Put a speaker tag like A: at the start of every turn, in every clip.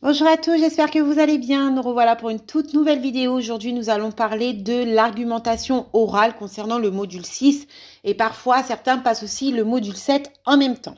A: Bonjour à tous, j'espère que vous allez bien. Nous revoilà pour une toute nouvelle vidéo. Aujourd'hui, nous allons parler de l'argumentation orale concernant le module 6 et parfois certains passent aussi le module 7 en même temps.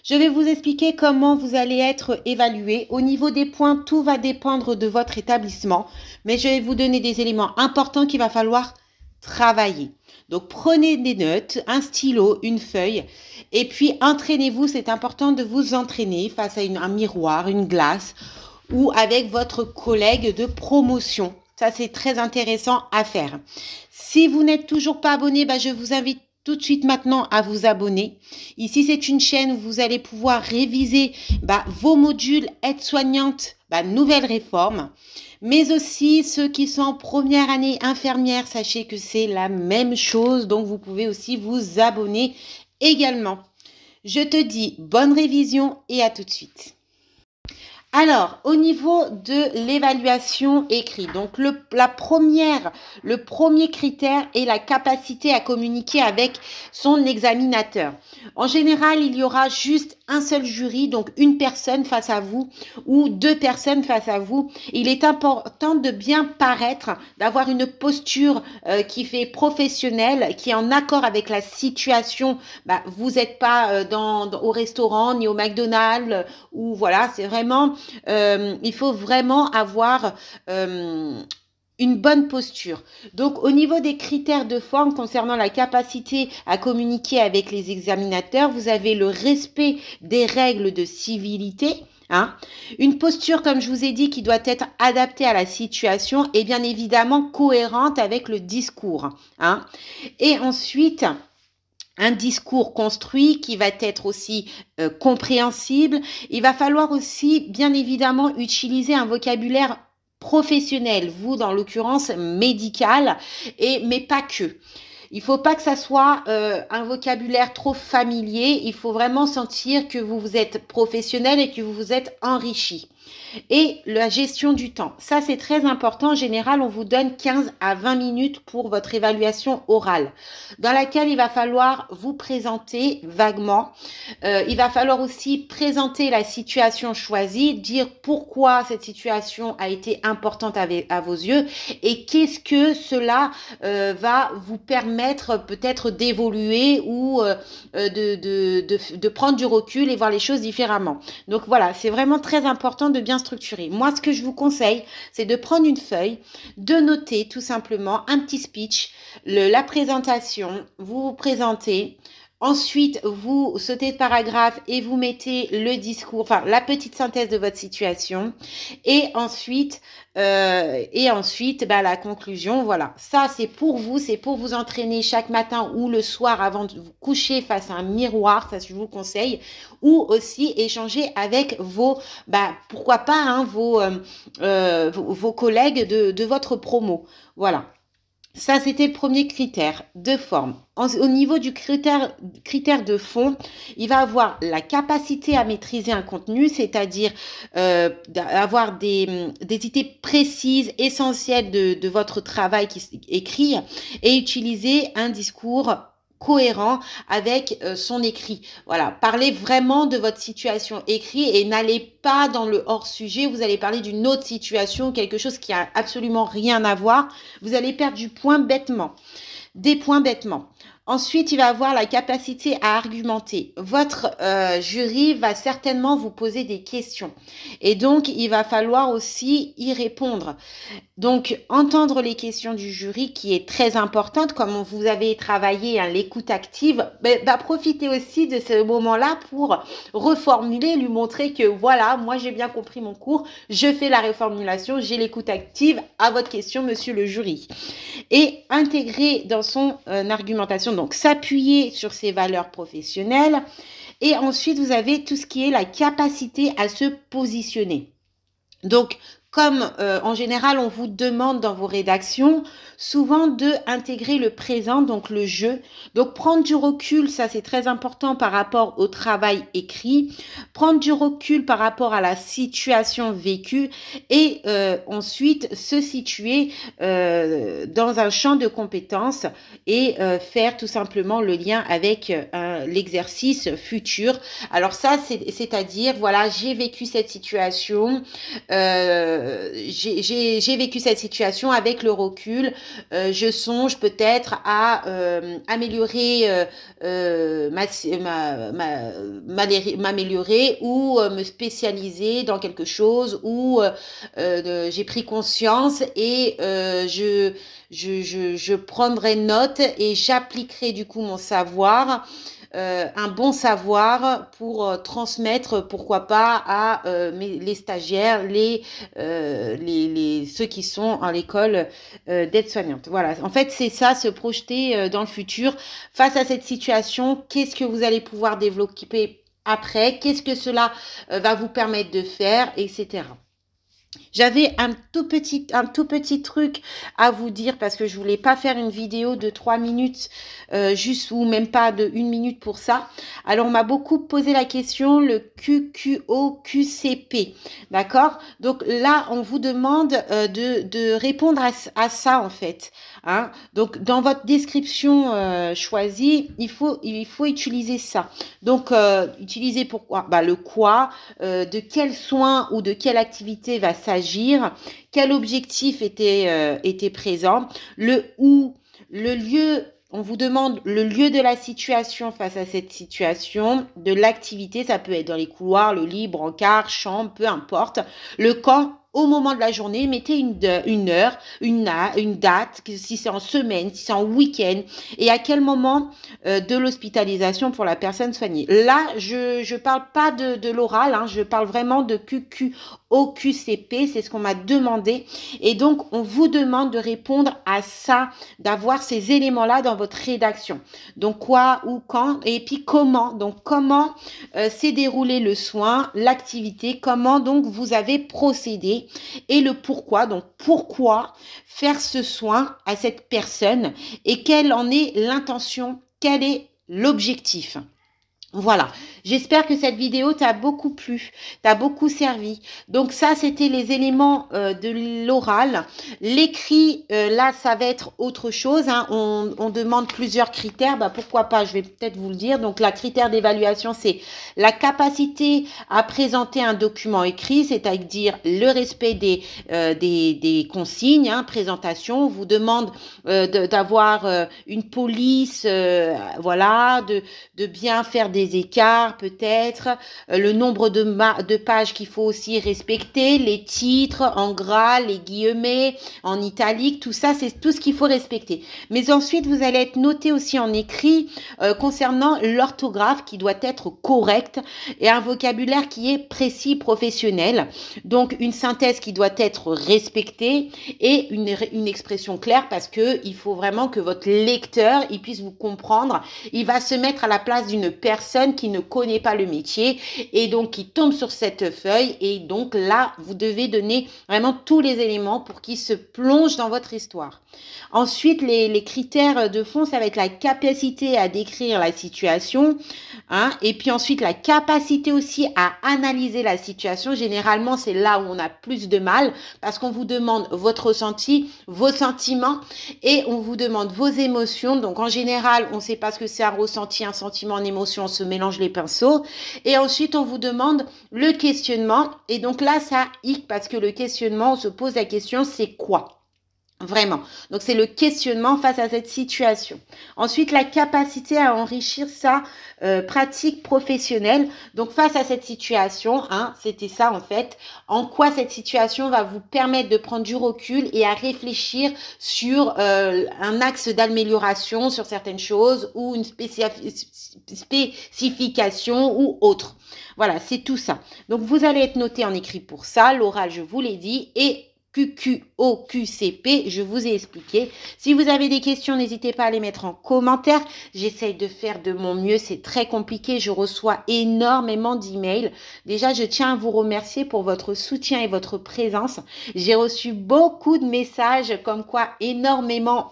A: Je vais vous expliquer comment vous allez être évalué. Au niveau des points, tout va dépendre de votre établissement, mais je vais vous donner des éléments importants qu'il va falloir travailler. Donc prenez des notes, un stylo, une feuille et puis entraînez-vous. C'est important de vous entraîner face à un miroir, une glace ou avec votre collègue de promotion. Ça, c'est très intéressant à faire. Si vous n'êtes toujours pas abonné, je vous invite tout de suite maintenant à vous abonner. Ici, c'est une chaîne où vous allez pouvoir réviser vos modules aide-soignante, nouvelle réforme. Mais aussi ceux qui sont en première année infirmière, sachez que c'est la même chose. Donc, vous pouvez aussi vous abonner également. Je te dis bonne révision et à tout de suite. Alors, au niveau de l'évaluation écrite, donc le premier critère est la capacité à communiquer avec son examinateur. En général, il y aura juste un seul jury, donc une personne face à vous ou deux personnes face à vous. Il est important de bien paraître, d'avoir une posture qui fait professionnelle, qui est en accord avec la situation. Vous n'êtes pas au restaurant ni au McDonald's ou voilà, c'est vraiment... il faut vraiment avoir une bonne posture. Donc, au niveau des critères de forme concernant la capacité à communiquer avec les examinateurs, vous avez le respect des règles de civilité, une posture, comme je vous ai dit, qui doit être adaptée à la situation et bien évidemment cohérente avec le discours. Et ensuite... un discours construit qui va être aussi compréhensible. Il va falloir aussi, bien évidemment, utiliser un vocabulaire professionnel, vous, dans l'occurrence, médical, mais pas que. Il ne faut pas que ça soit un vocabulaire trop familier. Il faut vraiment sentir que vous êtes professionnel et que vous vous êtes enrichi. Et la gestion du temps, ça c'est très important. En général, on vous donne 15 à 20 minutes pour votre évaluation orale, dans laquelle il va falloir vous présenter vaguement. Il va falloir aussi présenter la situation choisie, dire pourquoi cette situation a été importante à vos yeux et qu'est-ce que cela va vous permettre peut-être d'évoluer ou de prendre du recul et voir les choses différemment. Donc voilà, c'est vraiment très important de bien structurer. Moi, ce que je vous conseille, c'est de prendre une feuille, de noter tout simplement un petit speech, la présentation, vous vous présentez. Ensuite, vous sautez de paragraphe et vous mettez le discours, enfin la petite synthèse de votre situation. Et ensuite, la conclusion, voilà. Ça, c'est pour vous entraîner chaque matin ou le soir avant de vous coucher face à un miroir, ça je vous conseille. Ou aussi échanger avec pourquoi pas, vos collègues de votre promo. Voilà. Ça, c'était le premier critère de forme. Au niveau du critère de fond, il va avoir la capacité à maîtriser un contenu, c'est-à-dire avoir des idées précises, essentielles de votre travail écrit et utiliser un discours cohérent avec son écrit. Voilà, parlez vraiment de votre situation écrite et n'allez pas dans le hors-sujet. Vous allez parler d'une autre situation, quelque chose qui a absolument rien à voir. Vous allez perdre des points bêtement. Ensuite, il va avoir la capacité à argumenter. Votre jury va certainement vous poser des questions. Et donc, il va falloir aussi y répondre. Donc, entendre les questions du jury qui est très importante, comme vous avez travaillé l'écoute active, profitez aussi de ce moment-là pour reformuler, lui montrer que voilà, moi j'ai bien compris mon cours, je fais la reformulation, j'ai l'écoute active à votre question, monsieur le jury. Et intégrer dans son argumentation, donc s'appuyer sur ses valeurs professionnelles. Et ensuite, vous avez tout ce qui est la capacité à se positionner. Donc, comme en général on vous demande dans vos rédactions souvent de intégrer le présent, donc le jeu. Donc prendre du recul, ça c'est très important par rapport au travail écrit, prendre du recul par rapport à la situation vécue et ensuite se situer dans un champ de compétences et faire tout simplement le lien avec l'exercice futur. Alors ça, c'est-à-dire, voilà, j'ai vécu cette situation, j'ai vécu cette situation avec le recul, je songe peut-être à améliorer, m'améliorer ou me spécialiser dans quelque chose où j'ai pris conscience et je prendrai note et j'appliquerai du coup mon savoir, un bon savoir pour transmettre, pourquoi pas, à les stagiaires, ceux qui sont à l'école d'aide-soignante. Voilà, en fait, c'est ça, se projeter dans le futur. Face à cette situation, qu'est-ce que vous allez pouvoir développer après? Qu'est-ce que cela va vous permettre de faire, etc. J'avais un tout petit truc à vous dire parce que je voulais pas faire une vidéo de 3 minutes juste ou même pas de 1 minute pour ça. Alors on m'a beaucoup posé la question, le QQO-QCP, d'accord? Donc là on vous demande de répondre à ça en fait. Hein? Donc dans votre description choisie, il faut utiliser ça. Donc utiliser pourquoi? Bah, le quoi, de quel soin ou de quelle activité va s'agir, quel objectif était présent, le où, le lieu. On vous demande le lieu de la situation face à cette situation, de l'activité, ça peut être dans les couloirs, le lit, brancard, chambre, peu importe. Le quand, au moment de la journée, mettez une heure, une date, si c'est en semaine, si c'est en week-end, et à quel moment de l'hospitalisation pour la personne soignée. Là, je parle pas de l'oral, hein, je parle vraiment de QQOQCP, c'est ce qu'on m'a demandé. Et donc, on vous demande de répondre à ça, d'avoir ces éléments-là dans votre rédaction. Donc, quoi, où, quand, et puis comment. Donc, comment s'est déroulé le soin, l'activité, comment donc vous avez procédé et le pourquoi. Donc, pourquoi faire ce soin à cette personne et quelle en est l'intention, quel est l'objectif. Voilà, j'espère que cette vidéo t'a beaucoup plu, t'a beaucoup servi. Donc ça, c'était les éléments de l'oral. L'écrit, là, ça va être autre chose. Hein. On demande plusieurs critères. Bah, pourquoi pas, je vais peut-être vous le dire. Donc, la critère d'évaluation, c'est la capacité à présenter un document écrit, c'est-à-dire le respect des consignes, hein, présentation. On vous demande d'avoir une police, voilà, de bien faire des écarts peut-être, le nombre de pages qu'il faut aussi respecter, les titres en gras, les guillemets, en italique, tout ça c'est tout ce qu'il faut respecter. Mais ensuite vous allez être noté aussi en écrit concernant l'orthographe qui doit être correcte et un vocabulaire qui est précis, professionnel. Donc une synthèse qui doit être respectée et une expression claire parce que il faut vraiment que votre lecteur il puisse vous comprendre. Il va se mettre à la place d'une personne qui ne connaît pas le métier et donc qui tombe sur cette feuille et donc là vous devez donner vraiment tous les éléments pour qu'il se plonge dans votre histoire. Ensuite les critères de fond, ça va être la capacité à décrire la situation, hein, et puis ensuite la capacité aussi à analyser la situation. Généralement c'est là où on a plus de mal parce qu'on vous demande votre ressenti, vos sentiments et on vous demande vos émotions. Donc en général on ne sait pas ce que c'est un ressenti, un sentiment, une émotion, on se mélange les pinceaux. Et ensuite, on vous demande le questionnement. Et donc là, ça hic parce que le questionnement, on se pose la question, c'est quoi ? Vraiment. Donc, c'est le questionnement face à cette situation. Ensuite, la capacité à enrichir sa pratique professionnelle. Donc, face à cette situation, hein, c'était ça en fait. En quoi cette situation va vous permettre de prendre du recul et à réfléchir sur un axe d'amélioration sur certaines choses ou une spécification ou autre. Voilà, c'est tout ça. Donc, vous allez être noté en écrit pour ça. L'oral, je vous l'ai dit. Et au QCP, je vous ai expliqué. Si vous avez des questions, n'hésitez pas à les mettre en commentaire. J'essaye de faire de mon mieux, c'est très compliqué. Je reçois énormément d'emails. Déjà, je tiens à vous remercier pour votre soutien et votre présence. J'ai reçu beaucoup de messages comme quoi énormément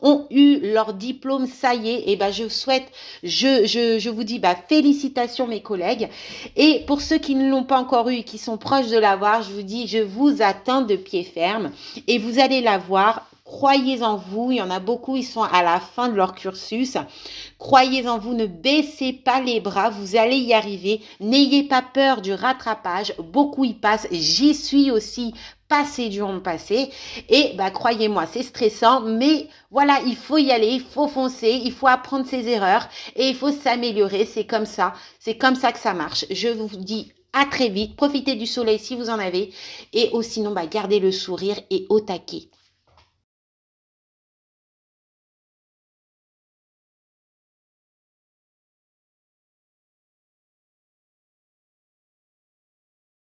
A: ont eu leur diplôme, ça y est. Et ben, je vous dis félicitations mes collègues. Et pour ceux qui ne l'ont pas encore eu et qui sont proches de l'avoir, je vous dis, je vous attends de pied ferme et vous allez l'avoir. Croyez en vous, il y en a beaucoup, ils sont à la fin de leur cursus. Croyez en vous, ne baissez pas les bras, vous allez y arriver. N'ayez pas peur du rattrapage, beaucoup y passent, j'y suis aussi passé durant le passé. Et croyez-moi, c'est stressant, mais voilà, il faut y aller, il faut foncer, il faut apprendre ses erreurs et il faut s'améliorer. C'est comme ça que ça marche. Je vous dis à très vite, profitez du soleil si vous en avez et sinon gardez le sourire et au taquet.